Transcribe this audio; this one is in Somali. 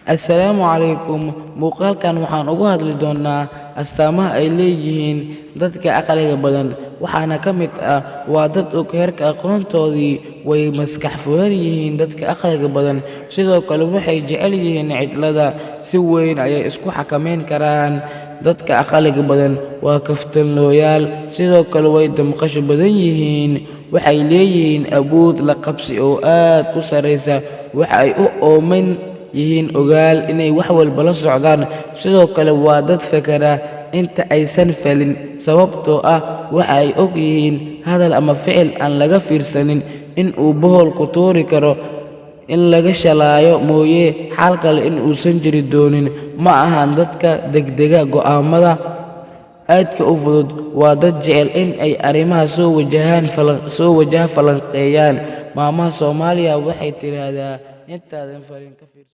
Assalaamu calaykum. Muuqaalkan waxaan uga hadli doonaa astaamaha ay leeyihiin dadka caqliga badan. Waxaana ka mid ah waa dad og heerka aqoontoodii way maskax furan yihiin dadka caqliga badan. Sidoo kale waxay jecel yihiin cidlada, si weyn ayay isku xakameyn karaan. Dadka caqliga badan waa kaftanlooyaal, sidoo kale way damqasho badan yihiin. Waxay leeyihiin awood la qabsi oo aad u sareysa. Waxa ay u ooman yihiin ogaal inay wax walba la socdaan. Sidoo kale waa dad fakara inta aysan falin, sababtoo ah waxa ay og yihiin hadal ama ficil aan laga fiirsanin in uu bohol ku tuuri karo, in laga shalaayo mooye xal kale in uusan jiri doonin. Ma ahan dadka degdega go'aamada aadka u fudud. Waa dad jecel in ay arrimaha soo wajaha falanqeeyaan. Maamaha Soomaaliya waxay tiraahdaa intaadan falin ka fiirso.